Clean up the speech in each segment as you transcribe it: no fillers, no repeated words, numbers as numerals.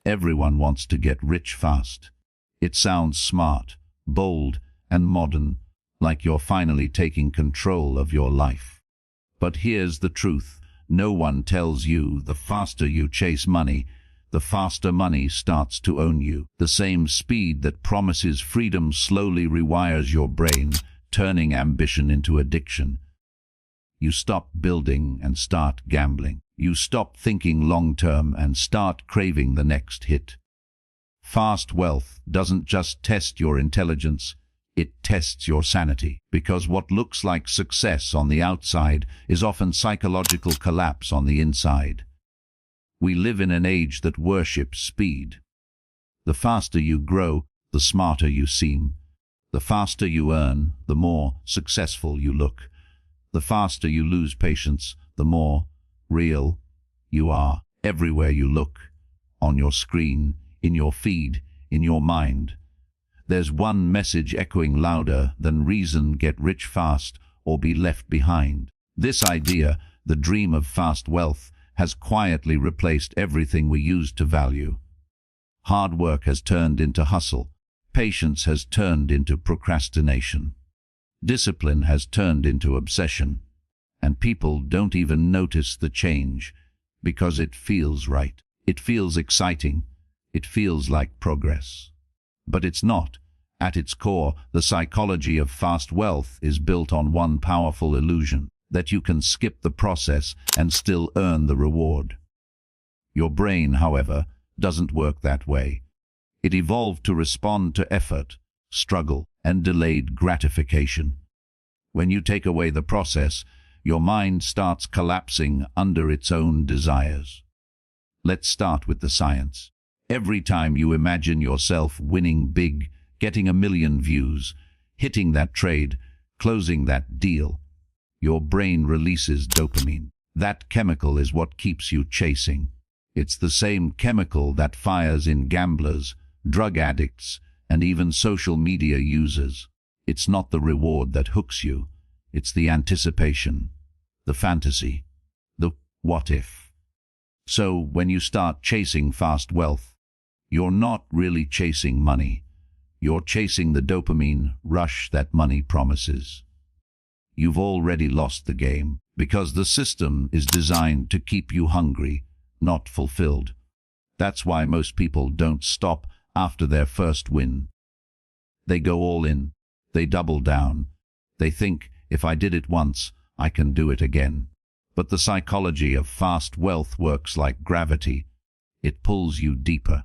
Everyone wants to get rich fast. It sounds smart, bold, and modern, like you're finally taking control of your life. But here's the truth. No one tells you the faster you chase money, the faster money starts to own you. The same speed that promises freedom slowly rewires your brain, turning ambition into addiction. You stop building and start gambling. You stop thinking long-term and start craving the next hit. Fast wealth doesn't just test your intelligence, it tests your sanity, because what looks like success on the outside is often psychological collapse on the inside. We live in an age that worships speed. The faster you grow, the smarter you seem. The faster you earn, the more successful you look. The faster you lose patience, the more real you are. Everywhere you look, on your screen, in your feed, in your mind, there's one message echoing louder than reason: get rich fast or be left behind. This idea, the dream of fast wealth, has quietly replaced everything we used to value. Hard work has turned into hustle. Patience has turned into procrastination. Discipline has turned into obsession. And people don't even notice the change because it feels right. It feels exciting. It feels like progress. But it's not. At its core, the psychology of fast wealth is built on one powerful illusion: that you can skip the process and still earn the reward. Your brain, however, doesn't work that way. It evolved to respond to effort, struggle, and delayed gratification. When you take away the process, your mind starts collapsing under its own desires. Let's start with the science. Every time you imagine yourself winning big, getting 1 million views, hitting that trade, closing that deal, your brain releases dopamine. That chemical is what keeps you chasing. It's the same chemical that fires in gamblers, drug addicts, and even social media users. It's not the reward that hooks you. It's the anticipation, the fantasy, the what if. So when you start chasing fast wealth, you're not really chasing money. You're chasing the dopamine rush that money promises. You've already lost the game, because the system is designed to keep you hungry, not fulfilled. That's why most people don't stop after their first win. They go all in. They double down. They think, if I did it once, I can do it again. But the psychology of fast wealth works like gravity. It pulls you deeper.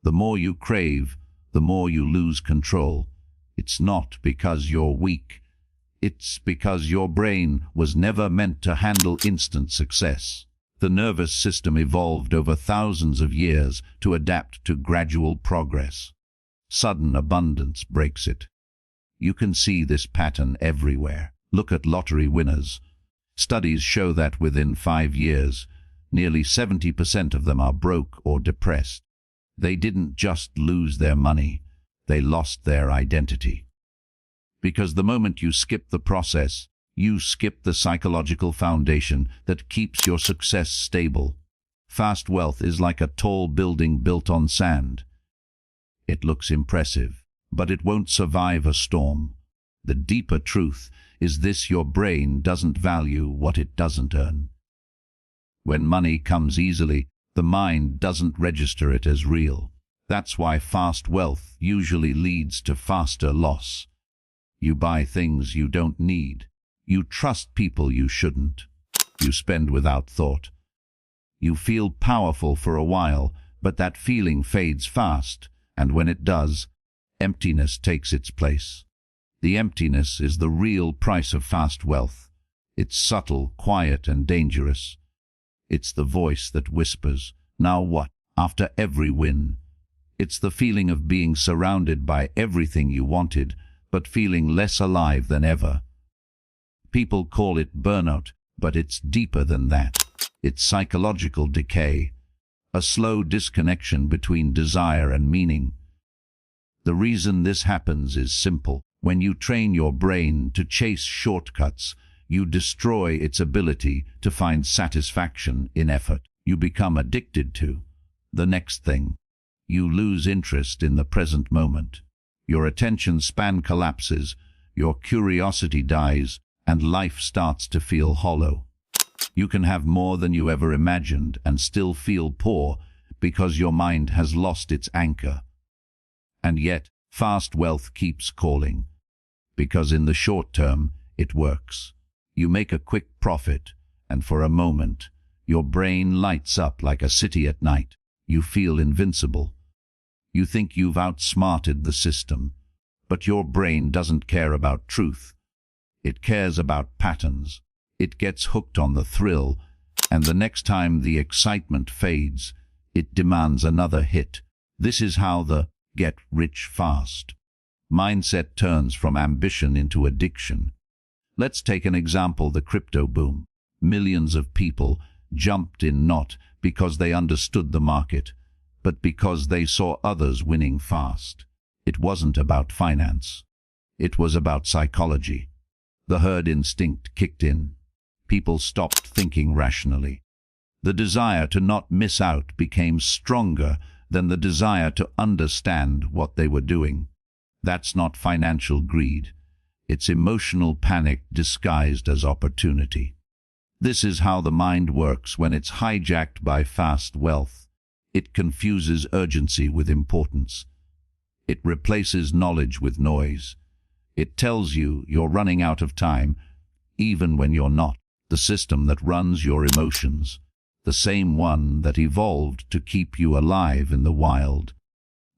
The more you crave, the more you lose control. It's not because you're weak. It's because your brain was never meant to handle instant success. The nervous system evolved over thousands of years to adapt to gradual progress. Sudden abundance breaks it. You can see this pattern everywhere. Look at lottery winners. Studies show that within 5 years, nearly 70% of them are broke or depressed. They didn't just lose their money, they lost their identity. Because the moment you skip the process, you skip the psychological foundation that keeps your success stable. Fast wealth is like a tall building built on sand. It looks impressive, but it won't survive a storm. The deeper truth is this: your brain doesn't value what it doesn't earn. When money comes easily, the mind doesn't register it as real. That's why fast wealth usually leads to faster loss. You buy things you don't need. You trust people you shouldn't. You spend without thought. You feel powerful for a while, but that feeling fades fast, and when it does, emptiness takes its place. The emptiness is the real price of fast wealth. It's subtle, quiet, and dangerous. It's the voice that whispers, "Now what?" after every win. It's the feeling of being surrounded by everything you wanted, but feeling less alive than ever. People call it burnout, but it's deeper than that. It's psychological decay, a slow disconnection between desire and meaning. The reason this happens is simple. When you train your brain to chase shortcuts, you destroy its ability to find satisfaction in effort. You become addicted to the next thing, You lose interest in the present moment. Your attention span collapses, your curiosity dies, and life starts to feel hollow. You can have more than you ever imagined and still feel poor because your mind has lost its anchor. And yet, fast wealth keeps calling, because in the short term, it works. You make a quick profit, and for a moment, your brain lights up like a city at night. You feel invincible. You think you've outsmarted the system, but your brain doesn't care about truth. It cares about patterns. It gets hooked on the thrill, and the next time the excitement fades, it demands another hit. This is how the get rich fast mindset turns from ambition into addiction. Let's take an example: the crypto boom. Millions of people jumped in not because they understood the market, but because they saw others winning fast. It wasn't about finance. It was about psychology. The herd instinct kicked in. People stopped thinking rationally. The desire to not miss out became stronger than the desire to understand what they were doing. That's not financial greed. It's emotional panic disguised as opportunity. This is how the mind works when it's hijacked by fast wealth. It confuses urgency with importance. It replaces knowledge with noise. It tells you you're running out of time, even when you're not. The system that runs your emotions, the same one that evolved to keep you alive in the wild,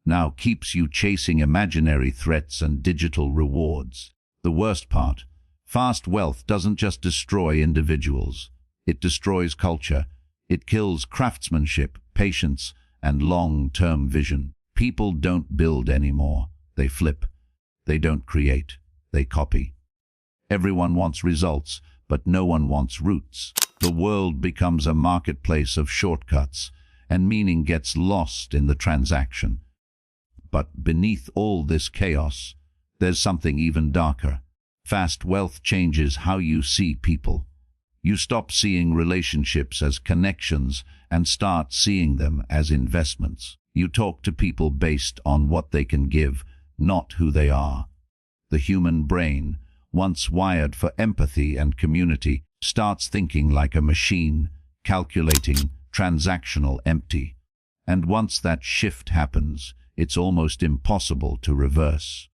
now keeps you chasing imaginary threats and digital rewards. The worst part, fast wealth doesn't just destroy individuals. It destroys culture. It kills craftsmanship, patience, and long-term vision. People don't build anymore. They flip. They don't create. They copy. Everyone wants results, but no one wants roots. The world becomes a marketplace of shortcuts, and meaning gets lost in the transaction. But beneath all this chaos, there's something even darker. Fast wealth changes how you see people. You stop seeing relationships as connections and start seeing them as investments. You talk to people based on what they can give, not who they are. The human brain, once wired for empathy and community, starts thinking like a machine, calculating, transactional, empty. And once that shift happens, it's almost impossible to reverse.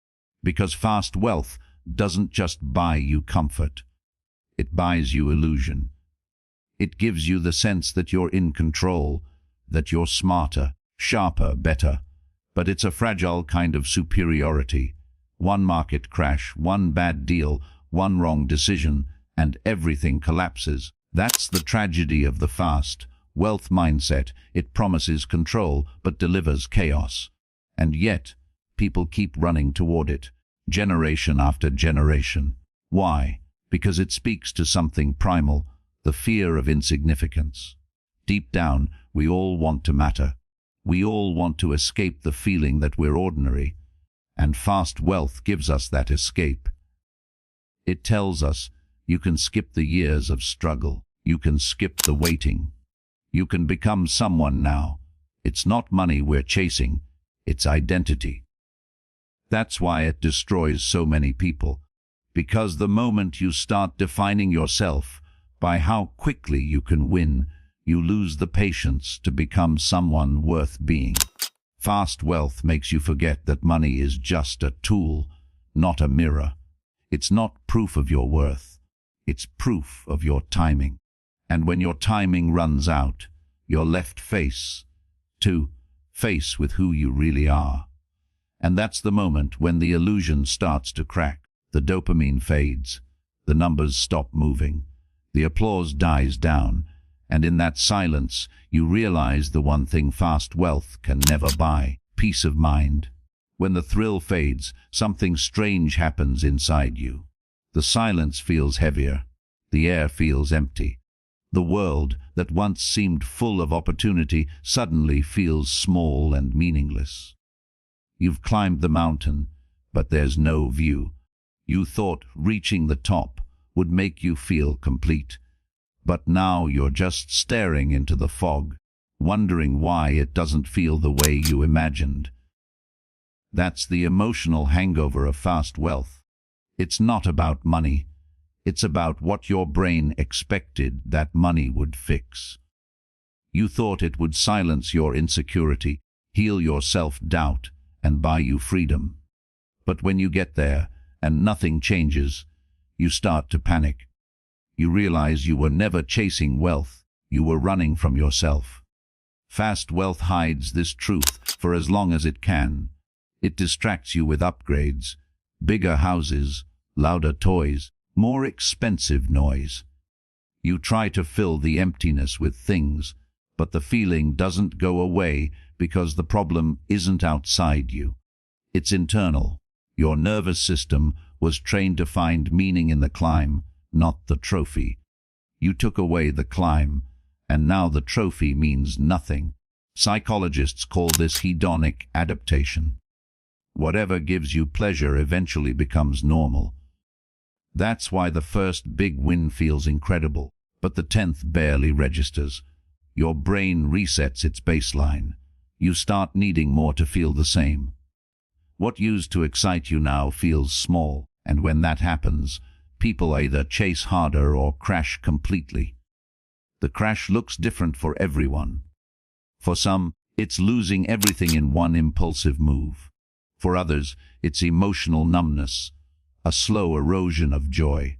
Because fast wealth doesn't just buy you comfort. It buys you illusion. It gives you the sense that you're in control, that you're smarter, sharper, better. But it's a fragile kind of superiority. One market crash, one bad deal, one wrong decision, and everything collapses. That's the tragedy of the fast wealth mindset. It promises control, but delivers chaos. And yet, people keep running toward it, generation after generation. Why? Because it speaks to something primal, the fear of insignificance. Deep down, we all want to matter. We all want to escape the feeling that we're ordinary. And fast wealth gives us that escape. It tells us, you can skip the years of struggle. You can skip the waiting. You can become someone now. It's not money we're chasing. It's identity. That's why it destroys so many people. Because the moment you start defining yourself by how quickly you can win, you lose the patience to become someone worth being. Fast wealth makes you forget that money is just a tool, not a mirror. It's not proof of your worth. It's proof of your timing. And when your timing runs out, you're left face to face with who you really are. And that's the moment when the illusion starts to crack. The dopamine fades. The numbers stop moving. The applause dies down. And in that silence, you realize the one thing fast wealth can never buy: peace of mind. When the thrill fades, something strange happens inside you. The silence feels heavier. The air feels empty. The world that once seemed full of opportunity suddenly feels small and meaningless. You've climbed the mountain, but there's no view. You thought reaching the top would make you feel complete. But now you're just staring into the fog, wondering why it doesn't feel the way you imagined. That's the emotional hangover of fast wealth. It's not about money. It's about what your brain expected that money would fix. You thought it would silence your insecurity, heal your self-doubt, and buy you freedom. But when you get there and nothing changes, you start to panic. You realize you were never chasing wealth, you were running from yourself. Fast wealth hides this truth for as long as it can. It distracts you with upgrades, bigger houses, louder toys, more expensive noise. You try to fill the emptiness with things, but the feeling doesn't go away because the problem isn't outside you. It's internal. Your nervous system was trained to find meaning in the climb, not the trophy. You took away the climb, and now the trophy means nothing. Psychologists call this hedonic adaptation. Whatever gives you pleasure eventually becomes normal. That's why the first big win feels incredible, but the 10th barely registers. Your brain resets its baseline. You start needing more to feel the same. What used to excite you now feels small, and when that happens, people either chase harder or crash completely. The crash looks different for everyone. For some, it's losing everything in one impulsive move. For others, it's emotional numbness, a slow erosion of joy.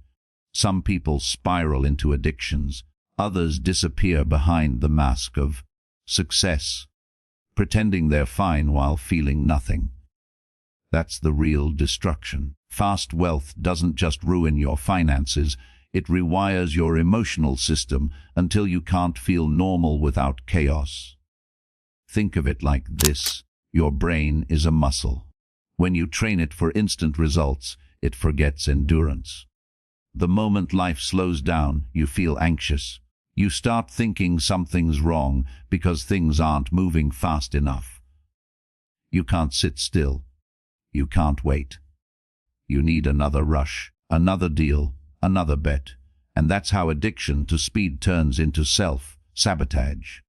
Some people spiral into addictions. Others disappear behind the mask of success, pretending they're fine while feeling nothing. That's the real destruction. Fast wealth doesn't just ruin your finances, it rewires your emotional system until you can't feel normal without chaos. Think of it like this. Your brain is a muscle. When you train it for instant results, it forgets endurance. The moment life slows down, you feel anxious. You start thinking something's wrong because things aren't moving fast enough. You can't sit still. You can't wait. You need another rush, another deal, another bet. And that's how addiction to speed turns into self-sabotage.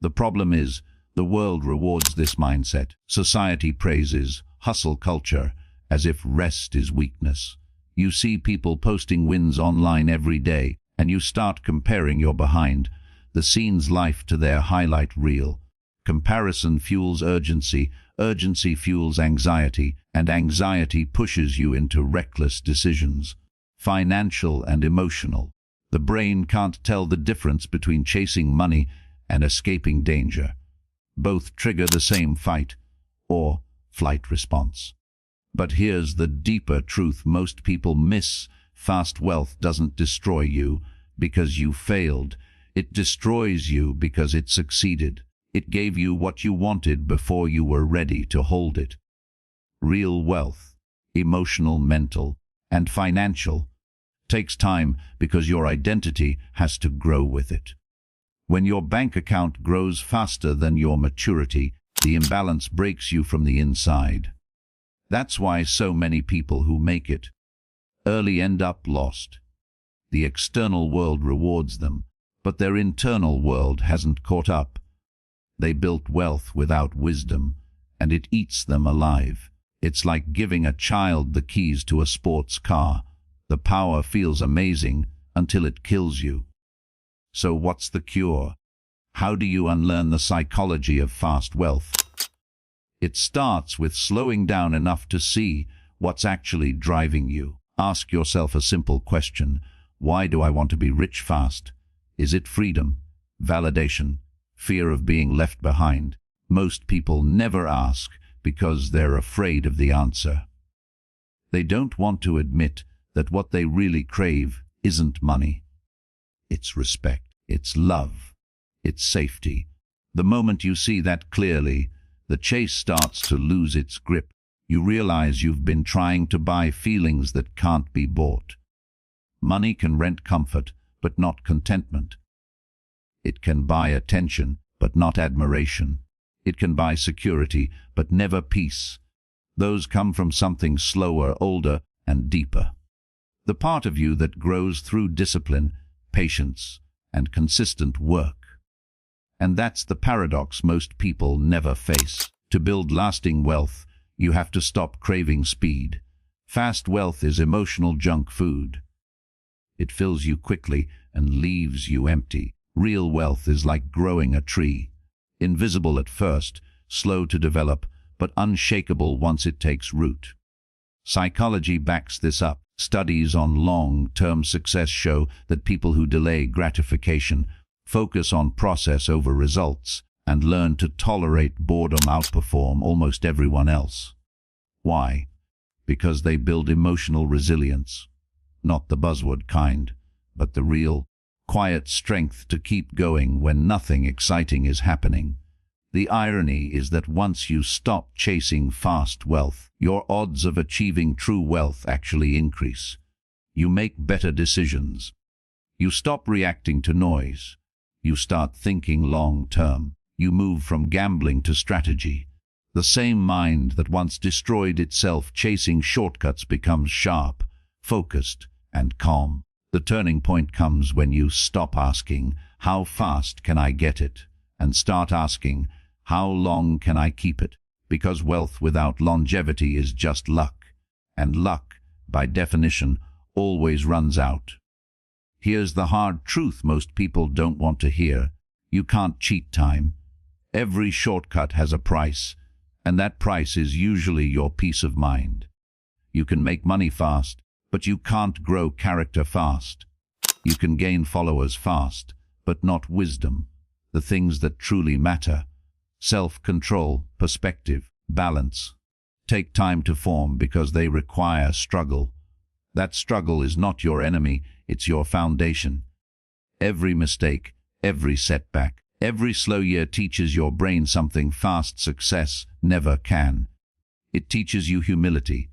The problem is, the world rewards this mindset. Society praises hustle culture as if rest is weakness. You see people posting wins online every day, and you start comparing your behind the scenes life to their highlight reel. Comparison fuels urgency, urgency fuels anxiety, and anxiety pushes you into reckless decisions, financial and emotional. The brain can't tell the difference between chasing money and escaping danger. Both trigger the same fight or flight response. But here's the deeper truth most people miss. Fast wealth doesn't destroy you because you failed. It destroys you because it succeeded. It gave you what you wanted before you were ready to hold it. Real wealth, emotional, mental, and financial, takes time because your identity has to grow with it. When your bank account grows faster than your maturity, the imbalance breaks you from the inside. That's why so many people who make it early end up lost. The external world rewards them, but their internal world hasn't caught up. They built wealth without wisdom, and it eats them alive. It's like giving a child the keys to a sports car. The power feels amazing until it kills you. So what's the cure? How do you unlearn the psychology of fast wealth? It starts with slowing down enough to see what's actually driving you. Ask yourself a simple question. Why do I want to be rich fast? Is it freedom, validation, fear of being left behind? Most people never ask because they're afraid of the answer. They don't want to admit that what they really crave isn't money. It's respect, it's love, it's safety. The moment you see that clearly, the chase starts to lose its grip. You realize you've been trying to buy feelings that can't be bought. Money can rent comfort, but not contentment. It can buy attention, but not admiration. It can buy security, but never peace. Those come from something slower, older, and deeper. The part of you that grows through discipline, patience, and consistent work. And that's the paradox most people never face. To build lasting wealth, you have to stop craving speed. Fast wealth is emotional junk food. It fills you quickly and leaves you empty. Real wealth is like growing a tree. Invisible at first, slow to develop, but unshakable once it takes root. Psychology backs this up. Studies on long-term success show that people who delay gratification, focus on process over results, and learn to tolerate boredom outperform almost everyone else. Why? Because they build emotional resilience. Not the buzzword kind, but the real, quiet strength to keep going when nothing exciting is happening. The irony is that once you stop chasing fast wealth, your odds of achieving true wealth actually increase. You make better decisions. You stop reacting to noise. You start thinking long-term. You move from gambling to strategy. The same mind that once destroyed itself chasing shortcuts becomes sharp, focused, and calm. The turning point comes when you stop asking, "How fast can I get it?" and start asking, "How long can I keep it?" Because wealth without longevity is just luck, and luck, by definition, always runs out. Here's the hard truth most people don't want to hear. You can't cheat time. Every shortcut has a price, and that price is usually your peace of mind. You can make money fast, but you can't grow character fast. You can gain followers fast, but not wisdom, the things that truly matter. Self-control, perspective, balance. Take time to form because they require struggle. That struggle is not your enemy, it's your foundation. Every mistake, every setback, every slow year teaches your brain something fast success never can. It teaches you humility.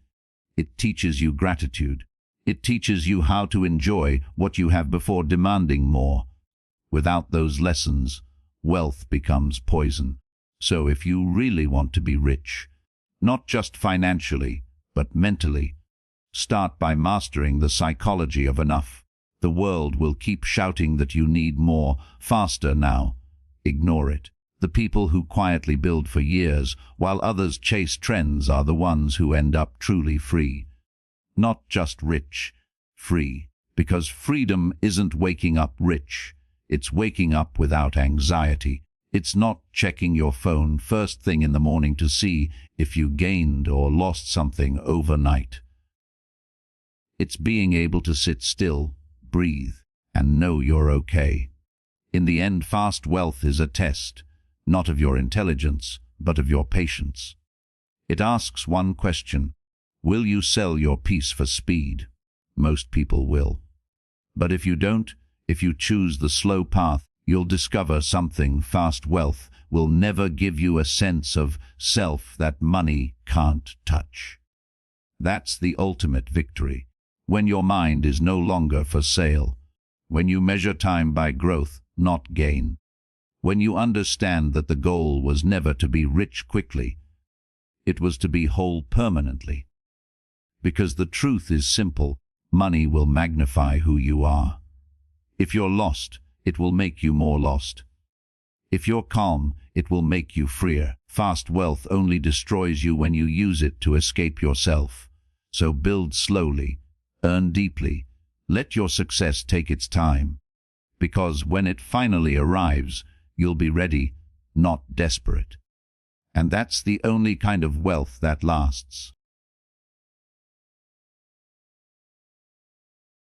It teaches you gratitude. It teaches you how to enjoy what you have before demanding more. Without those lessons, wealth becomes poison. So if you really want to be rich, not just financially, but mentally, start by mastering the psychology of enough. The world will keep shouting that you need more, faster now. Ignore it. The people who quietly build for years, while others chase trends, are the ones who end up truly free. Not just rich, free. Because freedom isn't waking up rich. It's waking up without anxiety. It's not checking your phone first thing in the morning to see if you gained or lost something overnight. It's being able to sit still, breathe, and know you're okay. In the end, fast wealth is a test, not of your intelligence, but of your patience. It asks one question: will you sell your peace for speed? Most people will. But if you don't, if you choose the slow path, you'll discover something. Fast wealth will never give you a sense of self that money can't touch. That's the ultimate victory. When your mind is no longer for sale. When you measure time by growth, not gain. When you understand that the goal was never to be rich quickly. It was to be whole permanently. Because the truth is simple, money will magnify who you are. If you're lost, it will make you more lost. If you're calm, it will make you freer. Fast wealth only destroys you when you use it to escape yourself. So build slowly, earn deeply, let your success take its time. Because when it finally arrives, you'll be ready, not desperate. And that's the only kind of wealth that lasts.